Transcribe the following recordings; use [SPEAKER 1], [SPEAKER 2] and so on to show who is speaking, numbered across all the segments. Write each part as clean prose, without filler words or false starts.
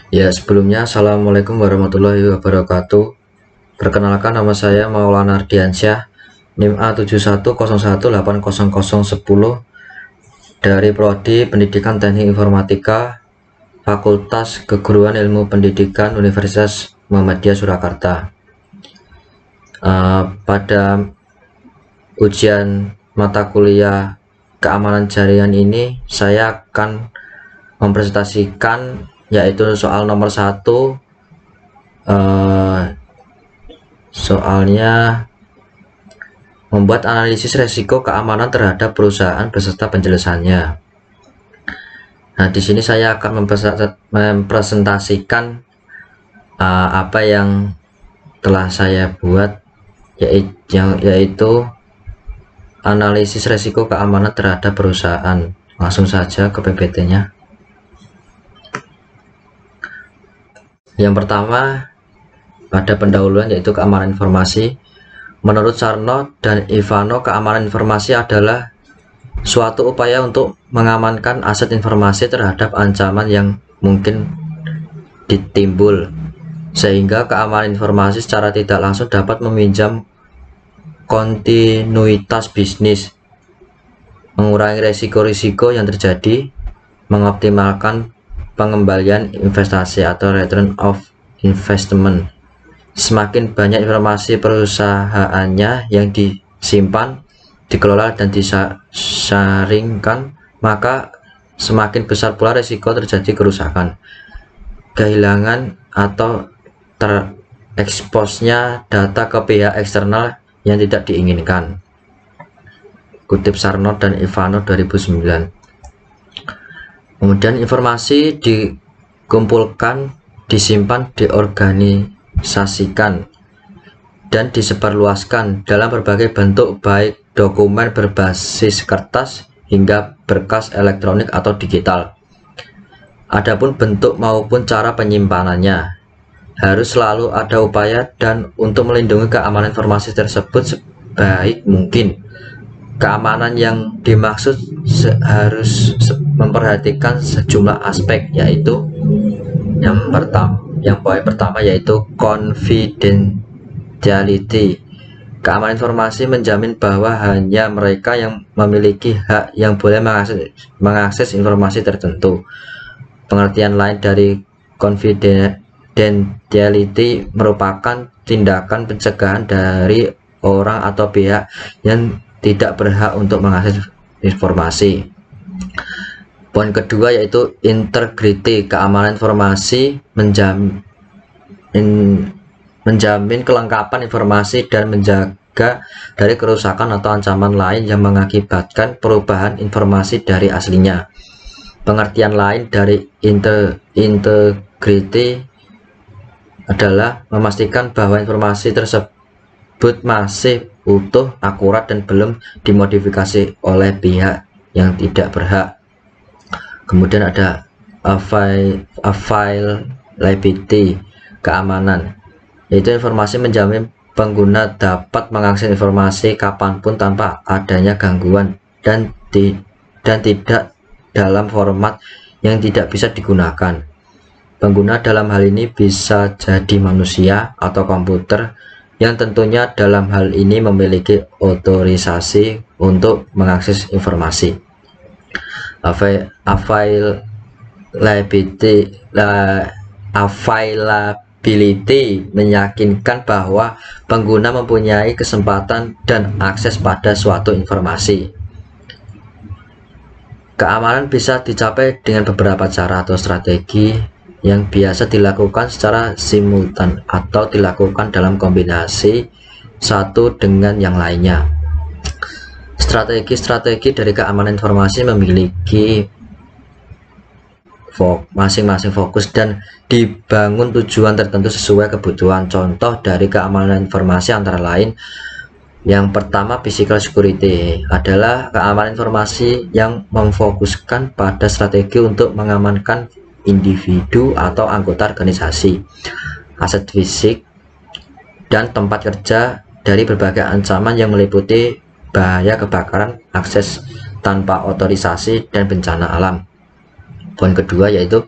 [SPEAKER 1] Ya, sebelumnya Assalamualaikum warahmatullahi wabarakatuh. Perkenalkan, nama saya Maulana Ardiansyah, NIM A7101800010 dari Prodi Pendidikan Teknik Informatika, Fakultas Keguruan Ilmu Pendidikan Universitas Muhammadiyah Surakarta. Pada ujian mata kuliah keamanan jaringan ini, saya akan mempresentasikan yaitu soal nomor 1. Soalnya membuat analisis resiko keamanan terhadap perusahaan beserta penjelasannya. Nah, di sini saya akan mempresentasikan apa yang telah saya buat, yaitu analisis resiko keamanan terhadap perusahaan. Langsung saja ke PPT-nya. Yang pertama, pada pendahuluan yaitu keamanan informasi. Menurut Sarno dan Ivano, keamanan informasi adalah suatu upaya untuk mengamankan aset informasi terhadap ancaman yang mungkin ditimbul, sehingga keamanan informasi secara tidak langsung dapat meminjam kontinuitas bisnis, mengurangi risiko-risiko yang terjadi, mengoptimalkan pengembalian investasi atau return of investment. Semakin banyak informasi perusahaannya yang disimpan, dikelola dan disaringkan, maka semakin besar pula risiko terjadi kerusakan, kehilangan atau tereksposnya data ke pihak eksternal yang tidak diinginkan. Kutip Sarno dan Ivano 2009. Kemudian informasi dikumpulkan, disimpan, diorganisasikan, dan disebarluaskan dalam berbagai bentuk, baik dokumen berbasis kertas hingga berkas elektronik atau digital. Adapun bentuk maupun cara penyimpanannya, harus selalu ada upaya dan untuk melindungi keamanan informasi tersebut sebaik mungkin. Keamanan yang dimaksud harus memperhatikan sejumlah aspek, yaitu yang poin pertama yaitu confidentiality. Keamanan informasi menjamin bahwa hanya mereka yang memiliki hak yang boleh mengakses informasi tertentu. Pengertian lain dari confidentiality merupakan tindakan pencegahan dari orang atau pihak yang tidak berhak untuk mengakses informasi. Poin kedua yaitu integrity. Keamanan informasi menjamin kelengkapan informasi dan menjaga dari kerusakan atau ancaman lain yang mengakibatkan perubahan informasi dari aslinya. Pengertian lain dari integrity adalah memastikan bahwa informasi tersebut masih utuh, akurat, dan belum dimodifikasi oleh pihak yang tidak berhak. Kemudian ada availability, keamanan, yaitu informasi menjamin pengguna dapat mengakses informasi kapanpun tanpa adanya gangguan dan tidak dalam format yang tidak bisa digunakan. Pengguna dalam hal ini bisa jadi manusia atau komputer, yang tentunya dalam hal ini memiliki otorisasi untuk mengakses informasi. Availability meyakinkan bahwa pengguna mempunyai kesempatan dan akses pada suatu informasi. Keamanan bisa dicapai dengan beberapa cara atau strategi yang biasa dilakukan secara simultan atau dilakukan dalam kombinasi satu dengan yang lainnya. Strategi-strategi dari keamanan informasi memiliki masing-masing fokus dan dibangun tujuan tertentu sesuai kebutuhan. Contoh dari keamanan informasi antara lain, yang pertama, physical security adalah keamanan informasi yang memfokuskan pada strategi untuk mengamankan individu atau anggota organisasi, aset fisik, dan tempat kerja dari berbagai ancaman yang meliputi bahaya kebakaran, akses tanpa otorisasi, dan bencana alam. Poin kedua yaitu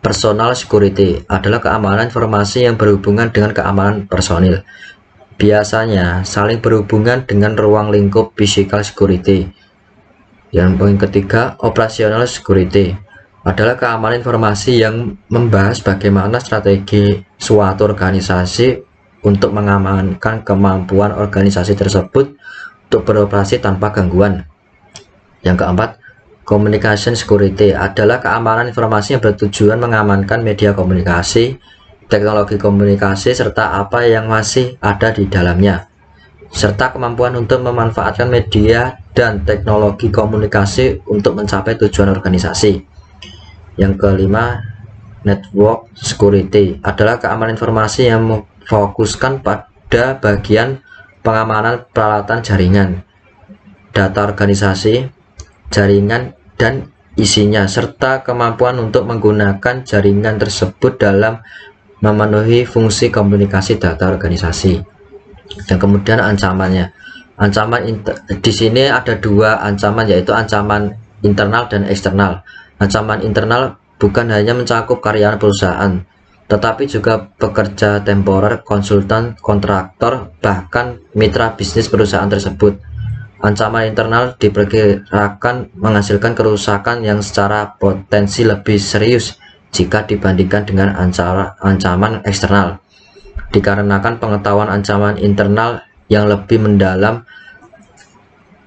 [SPEAKER 1] Personal security adalah keamanan informasi yang berhubungan dengan keamanan personil. Biasanya saling berhubungan dengan ruang lingkup physical security. Yang poin ketiga, operational security adalah keamanan informasi yang membahas bagaimana strategi suatu organisasi untuk mengamankan kemampuan organisasi tersebut untuk beroperasi tanpa gangguan. Yang keempat, communication security adalah keamanan informasi yang bertujuan mengamankan media komunikasi, teknologi komunikasi, serta apa yang masih ada di dalamnya, serta kemampuan untuk memanfaatkan media dan teknologi komunikasi untuk mencapai tujuan organisasi. Yang kelima, network security adalah keamanan informasi yang memfokuskan pada bagian pengamanan peralatan jaringan, data organisasi, jaringan dan isinya, serta kemampuan untuk menggunakan jaringan tersebut dalam memenuhi fungsi komunikasi data organisasi. Dan kemudian ancamannya, di sini ada dua ancaman, yaitu ancaman internal dan eksternal. Ancaman internal bukan hanya mencakup karyawan perusahaan, tetapi juga pekerja temporer, konsultan, kontraktor, bahkan mitra bisnis perusahaan tersebut. Ancaman internal diperkirakan menghasilkan kerusakan yang secara potensi lebih serius jika dibandingkan dengan ancaman eksternal, dikarenakan pengetahuan ancaman internal yang lebih mendalam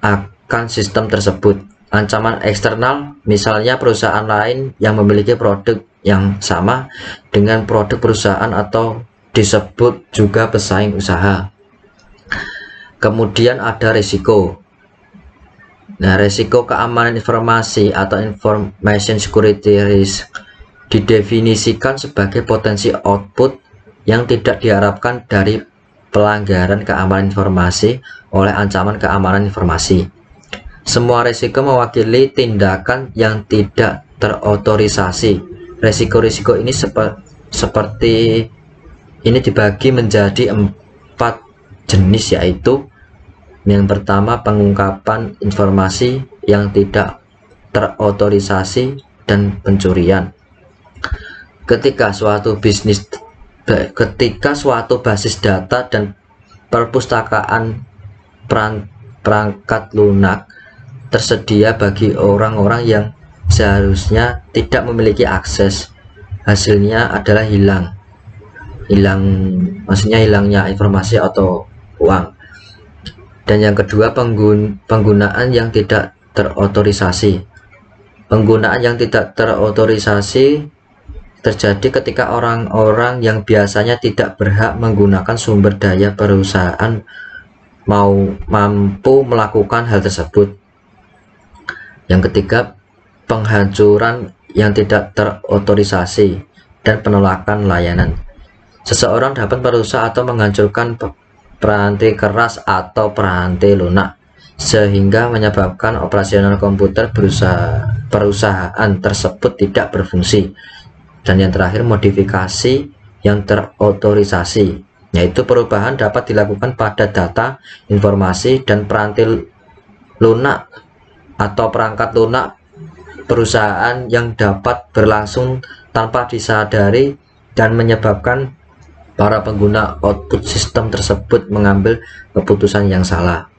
[SPEAKER 1] akan sistem tersebut. Ancaman eksternal, misalnya perusahaan lain yang memiliki produk yang sama dengan produk perusahaan atau disebut juga pesaing usaha. Kemudian ada risiko. Nah, risiko keamanan informasi atau information security risk didefinisikan sebagai potensi output yang tidak diharapkan dari pelanggaran keamanan informasi oleh ancaman keamanan informasi. Semua risiko mewakili tindakan yang tidak terotorisasi. Risiko-risiko ini seperti ini dibagi menjadi 4 jenis, yaitu yang pertama, pengungkapan informasi yang tidak terotorisasi dan pencurian. Ketika suatu basis data dan perpustakaan perangkat lunak tersedia bagi orang-orang yang seharusnya tidak memiliki akses, hasilnya adalah maksudnya hilangnya informasi atau uang. Dan yang kedua, penggunaan yang tidak terotorisasi. Penggunaan yang tidak terotorisasi terjadi ketika orang-orang yang biasanya tidak berhak menggunakan sumber daya perusahaan mampu melakukan hal tersebut. Yang ketiga, penghancuran yang tidak terotorisasi dan penolakan layanan. Seseorang dapat merusak atau menghancurkan peranti keras atau peranti lunak sehingga menyebabkan operasional komputer perusahaan tersebut tidak berfungsi. Dan yang terakhir, modifikasi yang terotorisasi, yaitu perubahan dapat dilakukan pada data, informasi, dan peranti lunak atau perangkat lunak perusahaan yang dapat berlangsung tanpa disadari dan menyebabkan para pengguna output sistem tersebut mengambil keputusan yang salah.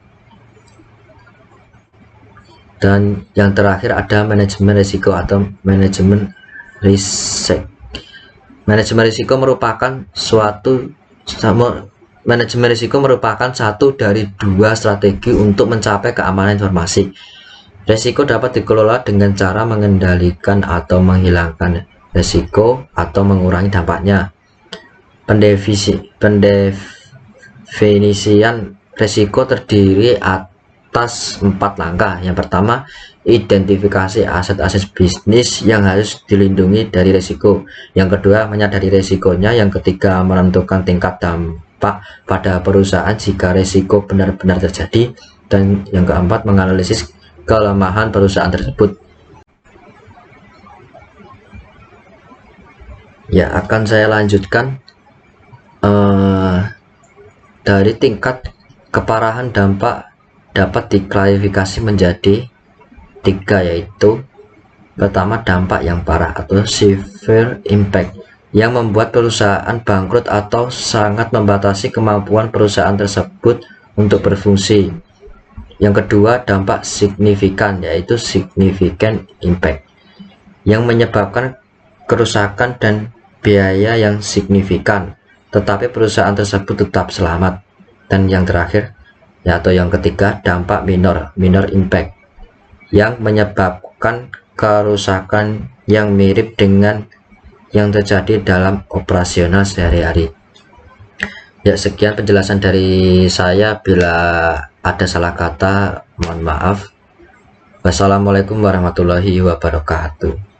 [SPEAKER 1] Dan yang terakhir ada manajemen risiko atau manajemen risk. Manajemen risiko merupakan satu dari 2 strategi untuk mencapai keamanan informasi. Risiko dapat dikelola dengan cara mengendalikan atau menghilangkan risiko atau mengurangi dampaknya. Pendefinisian risiko terdiri atas 4 langkah. Yang pertama, identifikasi aset-aset bisnis yang harus dilindungi dari risiko. Yang kedua, menyadari risikonya. Yang ketiga, menentukan tingkat dampak pada perusahaan jika risiko benar-benar terjadi. Dan yang keempat, menganalisis kelemahan perusahaan tersebut. Ya, akan saya lanjutkan. Dari tingkat keparahan dampak dapat diklasifikasi menjadi 3, yaitu Pertama, dampak yang parah atau severe impact, yang membuat perusahaan bangkrut atau sangat membatasi kemampuan perusahaan tersebut untuk berfungsi. Yang kedua, dampak signifikan, yaitu significant impact, yang menyebabkan kerusakan dan biaya yang signifikan, tetapi perusahaan tersebut tetap selamat. Dan yang terakhir, atau yang ketiga, dampak minor impact, yang menyebabkan kerusakan yang mirip dengan yang terjadi dalam operasional sehari-hari. Ya, sekian penjelasan dari saya. Bila ada salah kata, mohon maaf. Wassalamualaikum warahmatullahi wabarakatuh.